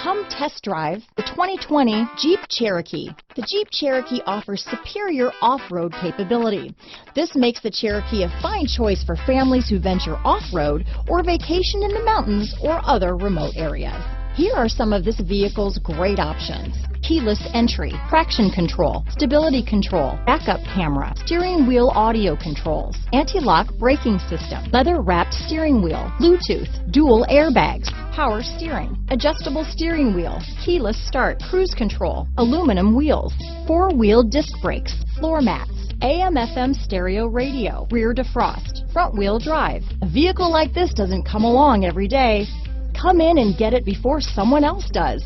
Come test drive the 2020 Jeep Cherokee. The Jeep Cherokee offers superior off-road capability. This makes the Cherokee a fine choice for families who venture off-road or vacation in the mountains or other remote areas. Here are some of this vehicle's great options: keyless entry, traction control, stability control, backup camera, steering wheel audio controls, anti-lock braking system, leather-wrapped steering wheel, Bluetooth, dual airbags, power steering, adjustable steering wheel, keyless start, cruise control, aluminum wheels, four-wheel disc brakes, floor mats, AM/FM stereo radio, rear defrost, front-wheel drive. A vehicle like this doesn't come along every day. Come in and get it before someone else does.